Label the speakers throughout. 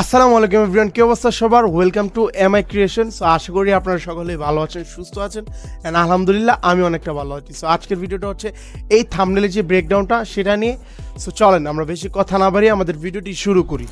Speaker 1: আসসালামুয়ালাইকুম everyone, কি অবস্থা সবার? Welcome to MI creation. So আশা করি আপনারা সকলেই ভালো আছেন, সুস্থ আছেন, অ্যান্ড আলহামদুলিল্লাহ আমি অনেকটা ভালো আছি। সো আজকের ভিডিওটা হচ্ছে এই থাম্বনেলের যে ব্রেকডাউনটা সেটা নিয়ে। সো চলেন আমরা বেশি কথা না বাড়িয়ে আমাদের ভিডিওটি শুরু করি।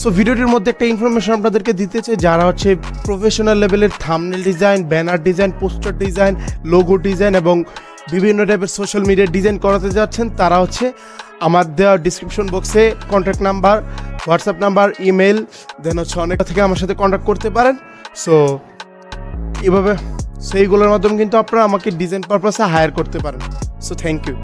Speaker 1: সো ভিডিওটির মধ্যে একটা ইনফরমেশন আপনাদেরকে দিতে চাই, যারা হচ্ছে প্রফেশনাল লেভেলের thumbnail design, banner design, poster design, logo design এবং বিভিন্ন টাইপের সোশ্যাল মিডিয়া ডিজাইন করাতে যাচ্ছেন, তারা হচ্ছে আমার দেওয়া ডিসক্রিপশন বক্সে contact number, WhatsApp number, email, then হচ্ছে অনেকটা থেকে আমার সাথে কন্ট্যাক্ট করতে পারেন। সো এভাবে সেইগুলোর মাধ্যমে কিন্তু আপনারা আমাকে ডিজাইন পারপাসে হায়ার করতে পারেন। So thank you.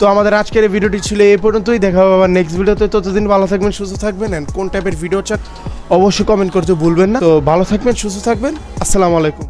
Speaker 1: তো আমাদের আজকের এই ভিডিওটি ছিল এই পর্যন্তই। দেখা হবে আবার নেক্সট ভিডিওতে। ততদিন ভালো থাকবেন, সুস্থ থাকবেন, এন্ড কোন টাইপের ভিডিও চান অবশ্যই কমেন্ট করতে ভুলবেন না। তো ভালো থাকবেন, সুস্থ থাকবেন। আসসালামু আলাইকুম।